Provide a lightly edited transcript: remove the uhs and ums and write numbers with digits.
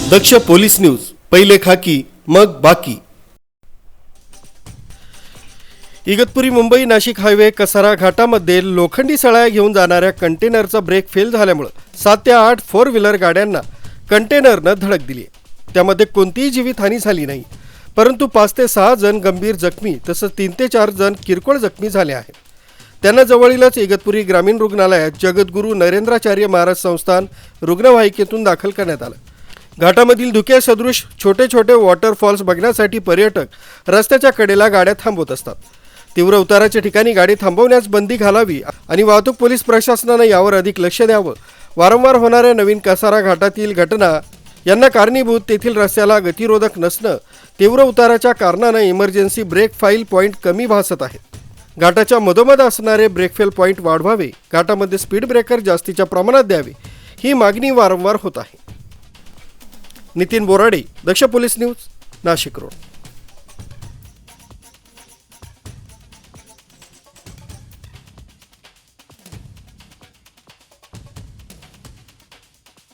दक्ष police news, पहिले खाकी मग बाकी। इगतपुरी मुंबई नाशिक हायवे कसारा घाटामध्ये लोखंडी सळ्या घेऊन जाणाऱ्या कंटेनरचा ब्रेक फेल झाल्यामुळे 7 ते 8 फोर व्हीलर गाड्यांना कंटेनरनं धडक दिली। त्यामध्ये कोणतीही जीवितहानी झाली नाही, परंतु 5 ते 6 जण गंभीर जखमी तसंच 3 ते 4 जण किरकोळ जखमी झाले आहेत। त्यांना जवळीलच इगतपुरी ग्रामीण रुग्णालयात जगद्गुरू नरेंद्राचार्य महाराज संस्थान रुग्णवाहिकेतून दाखल करण्यात आलं। घाटामधील धुके सदृश छोटे छोटे वॉटरफॉल्स बघण्यासाठी पर्यटक रस्त्याच्या कडेला गाड्या थांबवत असतात। तीव्र उताराच्या ठिकाणी गाडी थांबवण्यास बंदी घालावी आणि वाहतूक पोलीस प्रशासनाने यावर अधिक लक्ष द्यावं। वारंवार होणाऱ्या नवीन कसारा घाटातील घटना यांना कारणीभूत तेथील रस्त्याला गतिरोधक नसणं, तीव्र उताराच्या कारणाने इमर्जन्सी ब्रेक फाईल पॉईंट कमी भासत आहेत। घाटाच्या मधोमध असणारे ब्रेक फेल पॉईंट वाढवावे, घाटामध्ये स्पीड ब्रेकर जास्तीच्या प्रमाणात द्यावे, ही मागणी वारंवार होत आहे। नितीन बोराडे, दक्ष पोलीस न्यूज, नाशिक रोड।